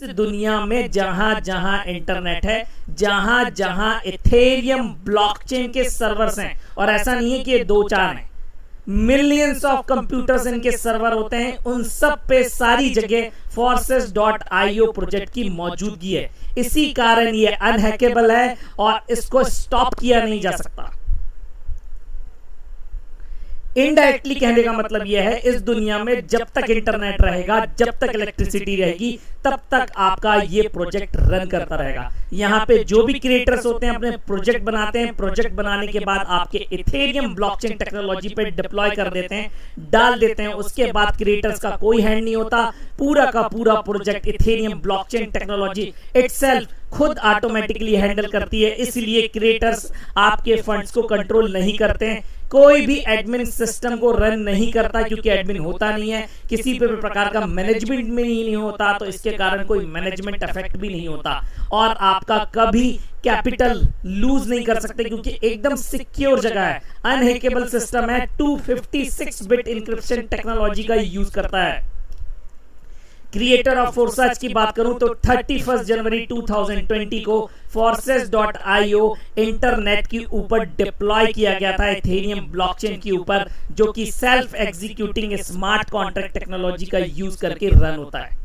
दुनिया में जहां जहां इंटरनेट है, जहां जहां इथेरियम ब्लॉकचेन के सर्वर्स हैं, और ऐसा नहीं है कि ये 2-4 हैं, मिलियंस ऑफ कंप्यूटर्स इनके सर्वर होते हैं, उन सब पे सारी जगह forces.io प्रोजेक्ट की मौजूदगी है। इसी कारण ये अनहैकेबल है और इसको स्टॉप किया नहीं जा सकता। इनडायरेक्टली कहने का मतलब यह है, इस दुनिया में जब तक इंटरनेट रहेगा, जब तक इलेक्ट्रिसिटी रहेगी, तब तक आपका ये प्रोजेक्ट रन करता रहेगा। यहाँ पे जो भी क्रिएटर्स होते हैं अपने प्रोजेक्ट बनाते हैं, प्रोजेक्ट बनाने के बाद आपके इथेरियम ब्लॉकचेन टेक्नोलॉजी पे डिप्लॉय कर देते हैं, डाल देते हैं। उसके बाद क्रिएटर्स का कोई हैंड नहीं होता, पूरा का पूरा project Ethereum blockchain technology itself खुद ऑटोमेटिकली हैंडल करती है। इसलिए क्रिएटर्स आपके फंड्स को कंट्रोल नहीं करते हैं, कोई भी एडमिन सिस्टम को रन नहीं करता, क्योंकि एडमिन होता नहीं है, किसी भी प्रकार का मैनेजमेंट में नहीं होता, तो इसके कारण कोई मैनेजमेंट इफेक्ट भी नहीं होता, और आपका कभी कैपिटल लूज नहीं कर सकते, क्योंकि एकदम सिक्योर जगह है, अनहैकेबल सिस्टम है, 256 बिट इंक्रिप्शन टेक्नोलॉजी का यूज करता है। क्रिएटर ऑफ फोर्सेज की बात करूं तो 31 जनवरी 2020 को forces.io इंटरनेट के ऊपर डिप्लॉय किया गया था, इथेरियम ब्लॉकचेन के ऊपर, जो कि self executing smart contract technology का यूज करके रन होता है,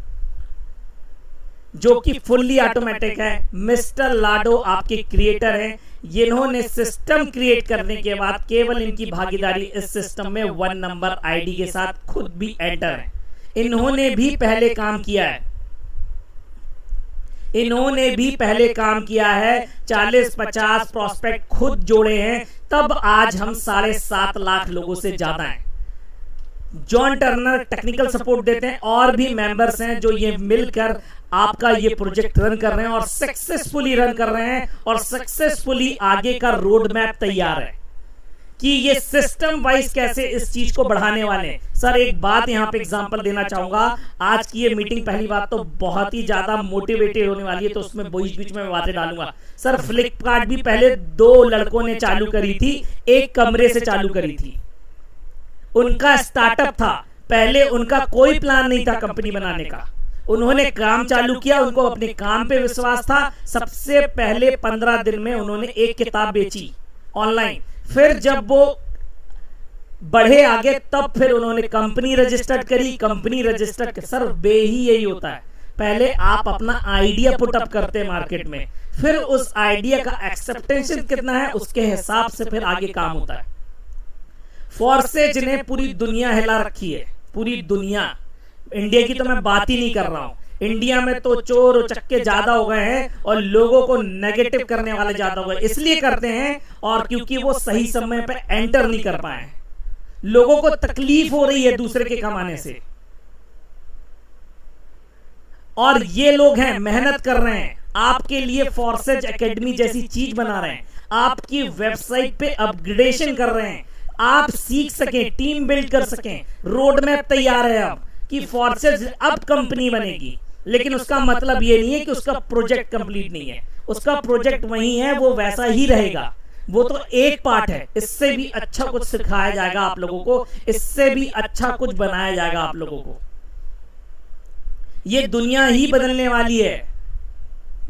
जो कि फुल्ली ऑटोमेटिक है। मिस्टर लाडो आपके क्रिएटर हैं, जिन्होंने सिस्टम क्रिएट करने के बाद केवल इनकी भागीदारी इस सिस्टम में 1 नंबर आईडी के साथ खुद भी एंटर है। इन्होंने भी पहले काम किया है, 40-50 प्रोस्पेक्ट खुद जोड़े हैं, तब आज हम 7.5 लाख लोगों से ज्यादा हैं। जॉन टर्नर टेक्निकल सपोर्ट देते हैं, और भी मेंबर्स हैं जो ये मिलकर आपका ये प्रोजेक्ट रन कर रहे हैं और सक्सेसफुली रन कर रहे हैं, और सक्सेसफुली आगे का रोड मैप तैयार है कि ये सिस्टम वाइज कैसे इस चीज को बढ़ाने वाले हैं। सर एक बात यहां पे एग्जांपल देना चाहूंगा, आज की ये मीटिंग पहली बात तो बहुत ही ज्यादा मोटिवेटेड होने वाली है, तो उसमें बीच में बातें डालूंगा। सर फ्लिपकार्ट भी पहले 2 लड़कों ने चालू करी थी, एक कमरे से चालू करी थी, उनका स्टार्टअप था, पहले उनका कोई प्लान नहीं था कंपनी बनाने का, उन्होंने काम चालू किया, उनको अपने काम पे विश्वास था। सबसे पहले 15 दिन में उन्होंने एक किताब बेची ऑनलाइन, फिर जब वो बढ़े आगे तब फिर उन्होंने कंपनी रजिस्टर्ड करी, कंपनी रजिस्टर्ड। सर वे ही यही होता है, पहले आप अपना आइडिया पुट अप करते हैं मार्केट में, फिर उस आइडिया का एक्सेप्टेंस कितना है उसके हिसाब से फिर आगे काम होता है। फोर्सेज ने पूरी दुनिया हिला रखी है, पूरी दुनिया, इंडिया की तो मैं बात ही नहीं कर रहा हूं। इंडिया में तो चोर उचक्के ज्यादा हो गए हैं और लोगों को नेगेटिव करने वाले ज्यादा हो गए, इसलिए करते हैं और क्योंकि वो सही समय पे एंटर नहीं कर पाए, लोगों को तकलीफ हो रही है दूसरे के कमाने से, और ये लोग हैं मेहनत कर रहे हैं आपके लिए, फोर्सेज एकेडमी जैसी चीज बना रहे हैं, आपकी वेबसाइट पे अपग्रेडेशन कर रहे हैं, आप सीख सकें, टीम बिल्ड कर सकें, रोड मैप तैयार है अब कि फोर्सेज अब कंपनी बनेगी। लेकिन उसका मतलब ये नहीं है कि उसका प्रोजेक्ट कंप्लीट नहीं है, उसका प्रोजेक्ट वही है, वो वैसा ही रहेगा, वो तो एक पार्ट है। इससे भी अच्छा कुछ सिखाया जाएगा आप लोगों को, इससे भी अच्छा कुछ बनाया जाएगा आप लोगों को। ये दुनिया ही बदलने वाली है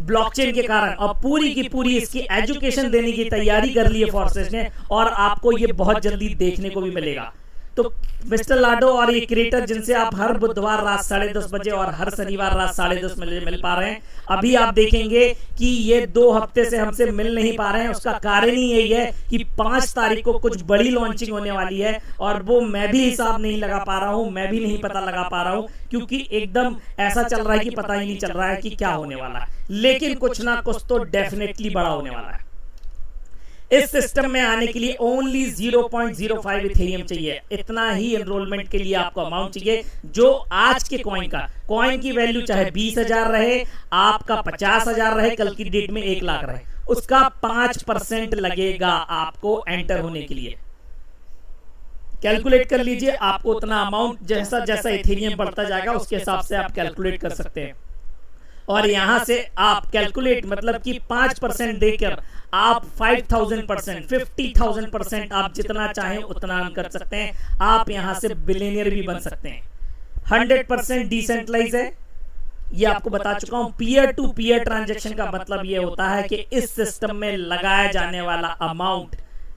ब्लॉकचेन के कारण, और पूरी की पूरी इसकी एजुकेशन देने की तैयारी कर ली है फोर्सेज ने, और आपको ये बहुत जल्दी देखने को भी मिलेगा। तो मिस्टर लाडो और ये क्रिएटर जिनसे आप हर बुधवार रात 10:30 बजे और हर शनिवार रात 10:30 मिल पा रहे हैं, अभी आप देखेंगे कि ये 2 हफ्ते से हमसे मिल नहीं पा रहे हैं। उसका कारण ही यही है कि 5 तारीख को कुछ बड़ी लॉन्चिंग होने वाली है, और वो मैं भी हिसाब नहीं लगा पा रहा हूं, मैं भी नहीं पता लगा पा रहा हूं, क्योंकि एकदम ऐसा चल रहा है कि पता ही नहीं चल रहा है कि क्या होने वाला है। लेकिन कुछ ना कुछ तो डेफिनेटली बड़ा होने वाला है। इस सिस्टम में आने के लिए ओनली 0.05 इथेरियम चाहिए, इतना ही एनरोलमेंट के लिए आपको अमाउंट चाहिए, जो आज के कॉइन की वैल्यू चाहे 20,000 रहे, आपका 50,000 रहे, कल की डेट में 1 लाख रहे, उसका 5% लगेगा आपको एंटर होने के लिए। कैलकुलेट कर लीजिए, आपको उतना अमाउंट जैसा जैसा इथेरियम बढ़ता जाएगा उसके हिसाब से आप कैलकुलेट कर सकते हैं। और यहां से आप कैलकुलेट मतलब कि 5% देकर आप 5,000%, 50,000% आप जितना चाहें उतना कर सकते हैं। आप यहां से बिलियनियर भी बन सकते हैं। 100% डिसेंट्रलाइज है, ये आपको बता चुका हूं। पीयर टू पीयर ट्रांजैक्शन का मतलब ये होता है कि इस सिस्टम में लगाया जाने वाला अमाउंट,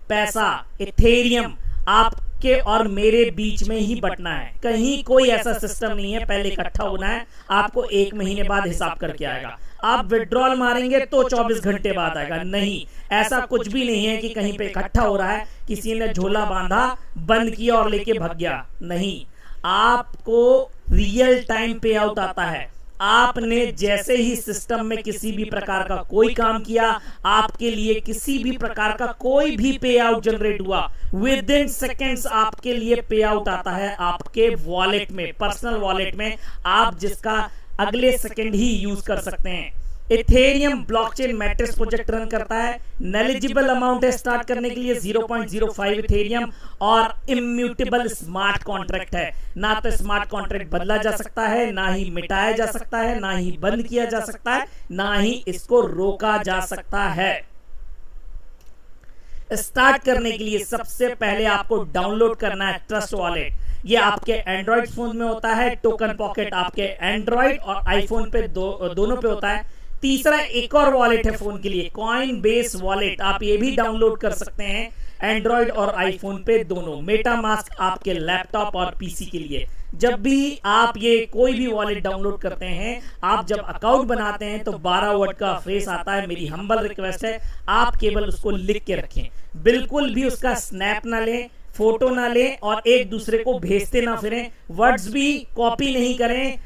पैसा, इथेरियम आपके और मेरे बीच में ही बटना है। कहीं कोई ऐसा सिस्टम नहीं है पहले इकट्ठा होना है, आपको 1 महीने बाद हिसाब करके आएगा। आप विड्रॉल मारेंगे तो 24 घंटे बाद आएगा। नहीं, ऐसा कुछ भी नहीं है कि कहीं पे इकट्ठा हो रहा है, किसी ने झोला बांधा, बंद किया और लेके भाग गया। नहीं, आपको रियल टाइम पे आउट आता है। आपने जैसे ही सिस्टम में किसी भी प्रकार का कोई काम किया, आपके लिए किसी भी प्रकार का कोई भी पे आउट जनरेट हुआ, विद इन सेकेंड्स आपके लिए पे आउट आता है आपके वॉलेट में, पर्सनल वॉलेट में, आप जिसका अगले सेकेंड ही यूज कर सकते हैं। Ethereum blockchain matrix project run करता है। नेलिजिबल अमाउंट है स्टार्ट करने के लिए 0.05 इथेरियम और इम्यूटेबल स्मार्ट कॉन्ट्रैक्ट है। ना तो स्मार्ट कॉन्ट्रैक्ट बदला जा सकता है, ना ही मिटाया जा सकता है, ना ही बंद किया जा सकता है, ना ही इसको रोका जा सकता है। स्टार्ट करने के लिए सबसे पहले आपको डाउनलोड करना है ट्रस्ट वॉलेट। ये आपके एंड्रॉइड फोन में होता है, टोकन पॉकेट आपके एंड्रॉइड और आईफोन पे दोनों पे होता है। तीसरा एक और वॉलेट है फोन के लिए, कॉइन बेस वॉलेट, आप ये भी डाउनलोड कर सकते हैं एंड्रॉइड और आईफोन पे दोनों। मेटामास्क आपके लैपटॉप और पीसी के लिए। जब भी आप ये कोई भी वॉलेट डाउनलोड करते हैं, आप जब अकाउंट बनाते हैं तो 12 वर्ड का फ्रेज आता है। मेरी हम्बल रिक्वेस्ट है आप केवल उसको लिख के रखें, बिल्कुल भी उसका स्नैप ना लें, फोटो ना लें और एक दूसरे को भेजते ना फिरें। वर्ड्स भी कॉपी नहीं करें,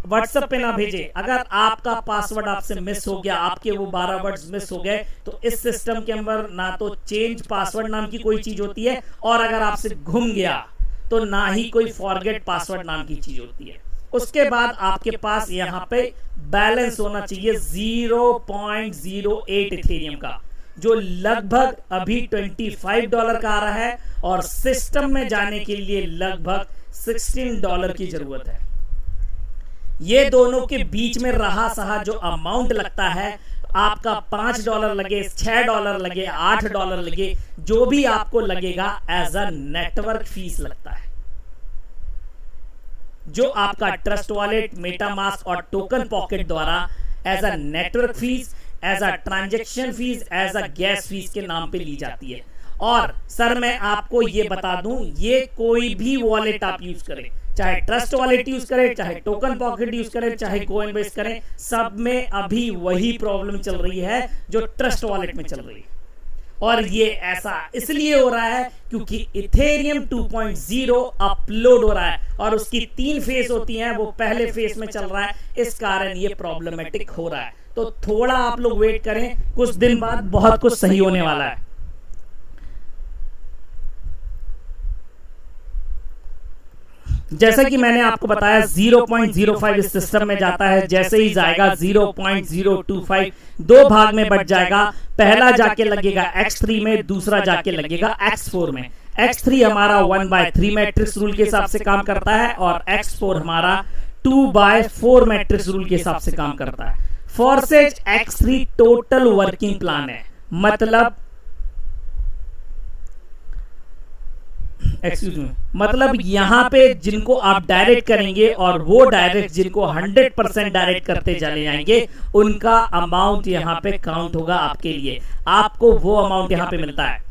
व्हाट्सएप पे ना भेजें। अगर आपका पासवर्ड आपसे मिस हो गया, आपके वो 12 वर्ड्स मिस हो गए, तो इस सिस्टम के अंदर ना तो चेंज पासवर्ड नाम की कोई चीज होती है, और अगर आपसे घूम गया तो ना ही कोई फॉरगेट पासवर्ड नाम की चीज होती है। उसके बाद आपके पास यहाँ पे बैलेंस होना चाहिए 0.08 इथेरियम का, जो लगभग अभी $25 का आ रहा है, और सिस्टम में जाने के लिए लगभग $16 की जरूरत है। ये दोनों के बीच में रहा सहा जो अमाउंट लगता है, आपका $5 लगे, $6 लगे, $8 लगे, जो भी आपको लगेगा एज अ नेटवर्क फीस लगता है, जो आपका ट्रस्ट वॉलेट, मेटामास्क और टोकन पॉकेट द्वारा as a network fees, as a transaction fees, as a gas fees के नाम पे ली जाती है। और सर मैं आपको ये बता दूं, ये कोई भी वॉलेट आप यूज करें, चाहे ट्रस्ट वॉलेट यूज करें, चाहे टोकन पॉकेट यूज करें, चाहे कोइनबेस करें, सब में अभी वही प्रॉब्लम चल रही है जो ट्रस्ट वॉलेट में चल रही है। और ये ऐसा इसलिए हो रहा है क्योंकि इथेरियम 2.0 अपलोड हो रहा है और उसकी 3 फेज होती हैं, वो पहले फेज में चल रहा है, इस कारण ये प्रॉब्लमेटिक हो रहा है। तो थोड़ा आप लोग वेट करें, कुछ दिन बाद बहुत कुछ सही होने वाला है। जैसा कि मैंने आपको बताया 0.05 इस सिस्टम में जाता है, जैसे ही जाएगा 0.025 दो भाग में बट जाएगा। पहला जाके लगेगा X3 में, दूसरा जाके लगेगा X4 में। X3 हमारा 1/3 मैट्रिक्स रूल के हिसाब से काम करता है और X4 हमारा 2/4 मैट्रिक्स रूल के हिसाब से काम करता है। फॉरसेज X3 टोटल वर्किंग प्लान है, मतलब यहां पे जिनको आप डायरेक्ट करेंगे और वो डायरेक्ट जिनको 100% डायरेक्ट करते चले जाएंगे, उनका अमाउंट यहां पे काउंट होगा आपके लिए, आपको वो अमाउंट यहां पे मिलता है।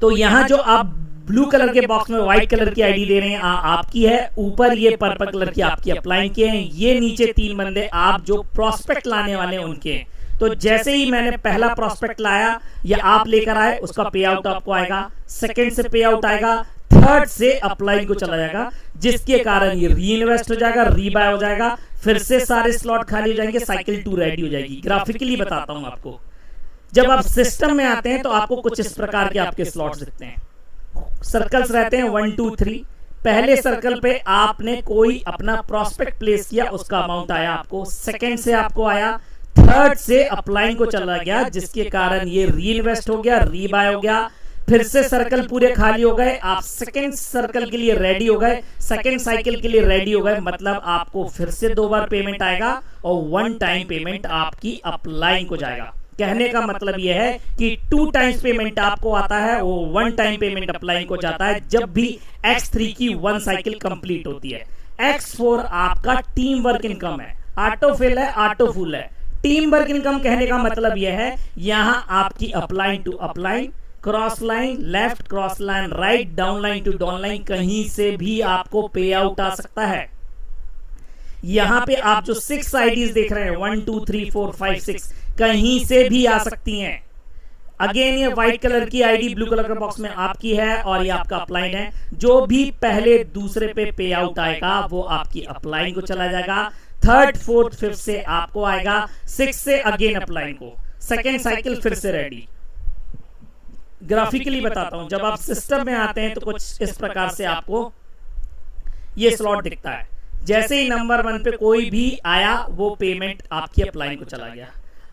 तो यहां जो आप ब्लू कलर के बॉक्स में व्हाइट कलर की आईडी दे रहे हैं आपकी है, ऊपर ये पर्पल कलर की आपकी अप्लाई किए हैं, ये नीचे 3 बंदे आप जो प्रोस्पेक्ट लाने वाले हैं उनके हैं। तो जैसे ही मैंने पहला प्रोस्पेक्ट लाया या आप लेकर आए, उसका पे आउट आपको आएगा, सेकंड से पे आउट आएगा, थर्ड से अपलाइन को चला जाएगा, जिसके कारण ये री इन्वेस्ट हो जाएगा, रीबाय हो जाएगा, फिर से सारे स्लॉट खाली हो जाएंगे, साइकिल 2 रेडी हो जाएगी। ग्राफिकली बताता हूं आपको, जब आप सिस्टम में आते हैं तो आपको कुछ इस प्रकार के आपके स्लॉट्स दिखते हैं, सर्कल्स रहते हैं 1 2 3। पहले सर्कल पे आपने कोई अपना प्रोस्पेक्ट प्लेस किया, उसका अमाउंट आया आपको, सेकंड से आपको आया, थर्ड से अपलाइन को चला गया, जिसके कारण ये री इन्वेस्ट हो गया, रीबाय हो गया, फिर से सर्कल पूरे खाली हो गए, आप सेकंड सर्कल के लिए रेडी हो गए, सेकंड साइकिल के लिए रेडी हो गए, मतलब आपको फिर से 2 बार पेमेंट आएगा और 1 टाइम पेमेंट आपकी अपलाइन को जाएगा। कहने का मतलब यह है कि 2 टाइम्स पेमेंट आपको आता है, वो 1 टाइम पेमेंट अपलाइन को जाता है जब भी X3 की 1 साइकिल कंप्लीट होती है। X4 आपका टीम वर्क इनकम है, ऑटोफिल है, ऑटोफुल है। टीम वर्क इनकम कहने का मतलब यह है यहां आपकी upline to upline, cross line left, cross line right, down line to down line, कहीं से भी आपको पे आउट आ सकता है। यहां पे आप जो 6 आईडीज देख रहे हैं 1 2 3 4 5 6 कहीं से भी आ सकती हैं। अगेन ये व्हाइट कलर की आईडी ब्लू कलर के बॉक्स में आपकी है और ये आपका अपलाइन है। जो भी पहले दूसरे पे आउट आएगा वो आपकी अपलाइन को चला जाएगा, थर्ड फोर्थ फिफ्थ से आपको आएगा, 6 से अगेन अपलाइन को, सेकेंड साइकिल फिर से रेडी। ग्राफिकली बताता हूं, जब आप सिस्टम में आते हैं तो कुछ इस प्रकार से आपको ये स्लॉट दिखता है। जैसे ही नंबर 1 पे कोई भी आया वो पेमेंट आपकी अपलाइन को चला गया।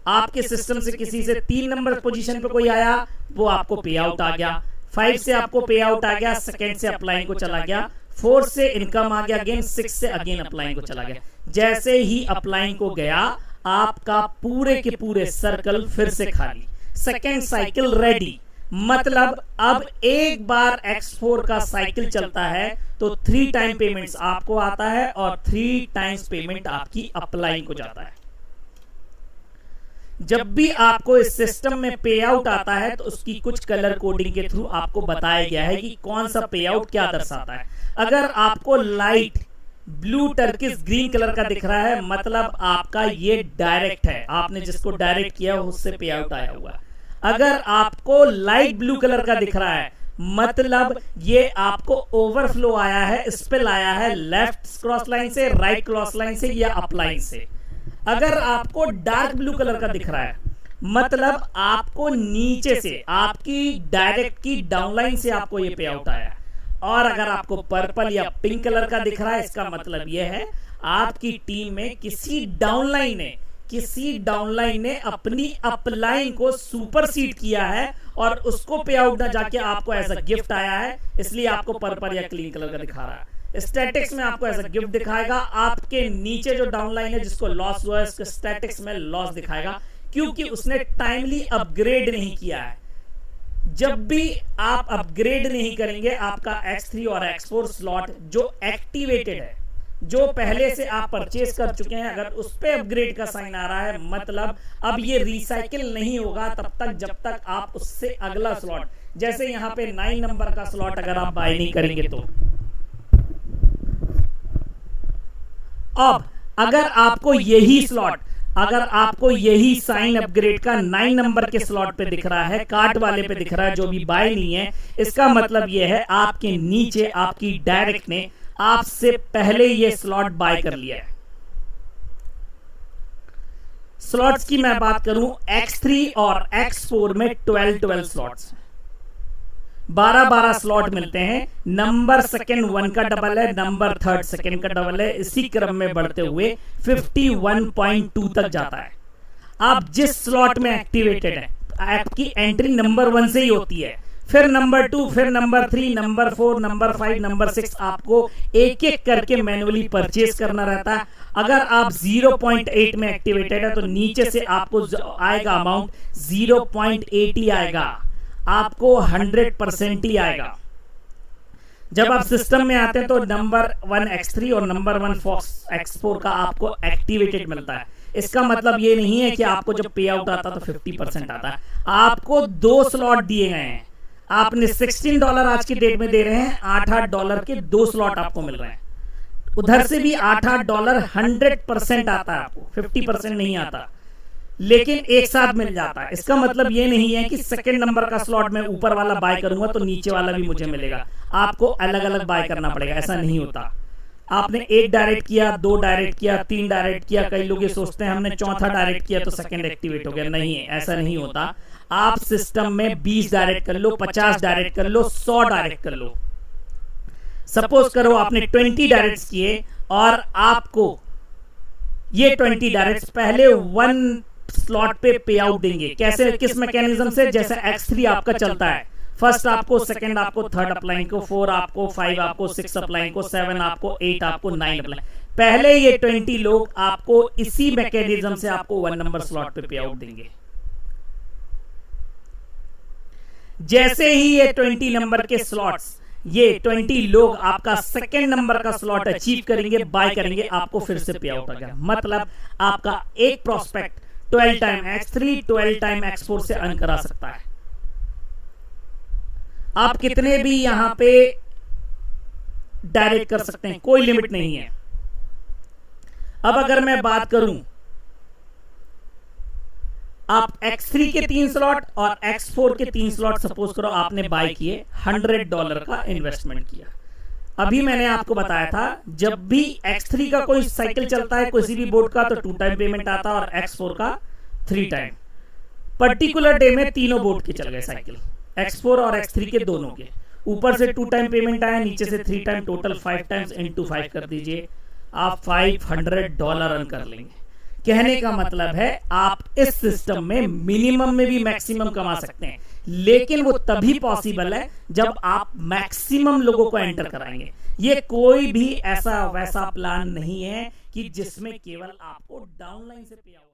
आपके सिस्टम से किसी से 3 नंबर पोजीशन पे कोई आया वो आपको पे आउट आ गया, 5 से आपको पे आउट आ गया, सेकंड से अपलाइन को चला गया, 4 से इनकम आ गया, अगेन 6 से अगेन अपलाइन को चला गया। जैसे ही अपलाइन को गया आपका पूरे के पूरे सर्कल फिर से खाली, सेकंड साइकिल रेडी। मतलब अब एक बार X4 का साइकिल चलता है तो 3 टाइम पेमेंट्स आपको आता है और 3 टाइम्स पेमेंट आपकी अपलाइन को जाता है। जब भी आपको इस सिस्टम में पे आउट आता है तो उसकी कुछ कलर कोडिंग के थ्रू आपको बताया गया है कि कौन सा पे आउट क्या दर्शाता है। अगर आपको light blue Turkish green colour का दिख रहा है मतलब आपका ये डायरेक्ट है, आपने जिसको डायरेक्ट किया उससे पे आउट आया हुआ है। अगर आपको लाइट ब्लू कलर का दिख रहा है मतलब ये आपको ओवरफ्लो आया है, स्पिल आया है लेफ्ट क्रॉस लाइन से, राइट क्रॉस लाइन से या अपलाइन से। अगर आपको डार्क ब्लू कलर का दिख रहा है मतलब आपको नीचे से आपकी डायरेक्ट की डाउनलाइन से आपको ये पे आउट आया है। और अगर आपको पर्पल या पिंक कलर का दिख रहा है इसका मतलब यह है आपकी टीम में किसी डाउनलाइन ने अपनी अपलाइन को सुपरसीड किया है और उसको पे आउट ना जाके आपको एज अ गिफ्ट आया है, इसलिए आपको पर्पल या क्लीन कलर का दिखा रहा है। स्टैटिक्स में आपको एज अ गिफ्ट दिखाएगा, आपके नीचे जो डाउनलाइन है जिसको लॉस हुआ है उसके स्टैटिक्स में लॉस दिखाएगा क्योंकि उसने टाइमली अपग्रेड नहीं किया है। जब भी आप अपग्रेड नहीं करेंगे आपका X3 और X4 स्लॉट जो एक्टिवेटेड है, जो पहले से आप परचेज कर चुके हैं, अगर उस पे अपग्रेड का साइन आ रहा है मतलब अब ये रिसाइकिल नहीं होगा तब तक जब तक आप उससे अगला स्लॉट, जैसे यहां पे 9 नंबर का स्लॉट अगर आप बाय नहीं करेंगे तो अब अगर आपको यही साइन अपग्रेड का 9 नंबर के स्लॉट पे दिख रहा है, कार्ट वाले पे दिख रहा है जो भी बाय नहीं है, इसका मतलब यह है आपके नीचे आपकी डायरेक्ट ने आपसे पहले ये स्लॉट बाय कर लिया है। स्लॉट्स की मैं बात करूं X3 और X4 में 12 स्लॉट्स, 12 स्लॉट मिलते हैं। नंबर सेकंड 1 का डबल है, नंबर थर्ड सेकंड का डबल है, इसी क्रम में बढ़ते हुए 51.2 तक जाता है। आप जिस स्लॉट में एक्टिवेटेड है आपकी एंट्री नंबर 1 से ही होती है, फिर नंबर 2, फिर नंबर 3, नंबर 4, नंबर 5, नंबर 6 आपको एक एक करके मैन्युअली परचेज करना रहता है। अगर आप 0.8 में एक्टिवेटेड है तो नीचे से आपको आएगा अमाउंट 0.8 ही आएगा, आपको 100% ही आएगा। जब आप सिस्टम में आते हैं तो नंबर 1 X3 और नंबर 1 X4 का आपको एक्टिवेटेड मिलता है। इसका मतलब ये नहीं है कि आपको जब पे आउट आता तो 50% आता है। आपको 2 स्लॉट दिए गए हैं, आपने $16 आज की डेट में दे रहे हैं, $8 के 2 स्लॉट आपको मिल रहे हैं। उधर से भी $8 100% आता है, आपको 50% नहीं आता, लेकिन एक साथ मिल जाता है। इसका मतलब ये नहीं है कि सेकंड नंबर का स्लॉट में ऊपर वाला बाय करूंगा तो नीचे वाला भी मुझे मिलेगा, आपको अलग अलग बाय करना पड़ेगा, ऐसा नहीं होता। आपने 1 डायरेक्ट किया, 2 डायरेक्ट किया, 3 डायरेक्ट किया, कई लोग ये सोचते हैं हमने चौथा डायरेक्ट किया तो सेकंड एक्टिवेट हो गया, नहीं है, ऐसा नहीं होता। आप सिस्टम में 20 डायरेक्ट कर लो, 50 डायरेक्ट कर लो, 100 डायरेक्ट कर लो। सपोज करो आपने 20 डायरेक्ट किए और आपको ये 20 डायरेक्ट पहले 1 स्लॉट पे आउट देंगे। कैसे, किस मैकेनिज्म से? जैसे X3 आपका चलता है, फर्स्ट आपको, सेकंड आपको, थर्ड अपलाइन को, 4 आपको, 5 आपको, 6 अपलाइन को, 7 आपको, 8 आपको, 9 अपलाइन। पहले ये 20 लोग आपको इसी मैकेनिज्म से आपको 1 नंबर स्लॉट पे आउट देंगे। जैसे ही ये 20 नंबर के स्लॉट्स ये 20 लोग आपका सेकेंड नंबर का स्लॉट अचीव करेंगे, बाय करेंगे, आपको फिर से पे आउट आ गया। मतलब आपका एक prospect 12 time X3 12 time X4 से अर्न करा सकता है। आप कितने भी यहां पे डायरेक्ट कर सकते हैं, कोई लिमिट नहीं है। अब अगर मैं बात करूं, आप X3 के 3 स्लॉट और X4 के 3 स्लॉट सपोज करो आपने बाय किए, $100 का इन्वेस्टमेंट किया। अभी मैंने आपको बताया था जब भी X3 का कोई साइकिल चलता है किसी भी बोर्ड का तो 2 टाइम पेमेंट आता है और X4 का 3 टाइम। पर्टिकुलर डे में तीनों बोर्ड के चल गए साइकिल, X4 और X3 के दोनों के। ऊपर से 2 टाइम पेमेंट आया, नीचे से 3 टाइम, टोटल 5 टाइम्स इंटू 5 कर दीजिए, आप $500 अर्न कर लेंगे। कहने का मतलब है आप इस सिस्टम में मिनिमम में भी मैक्सिमम कमा सकते हैं, लेकिन वो तभी पॉसिबल है जब आप मैक्सिमम लोगों को एंटर कराएंगे। ये कोई भी ऐसा वैसा प्लान नहीं है कि जिसमें केवल आपको डाउनलाइन से पे आउट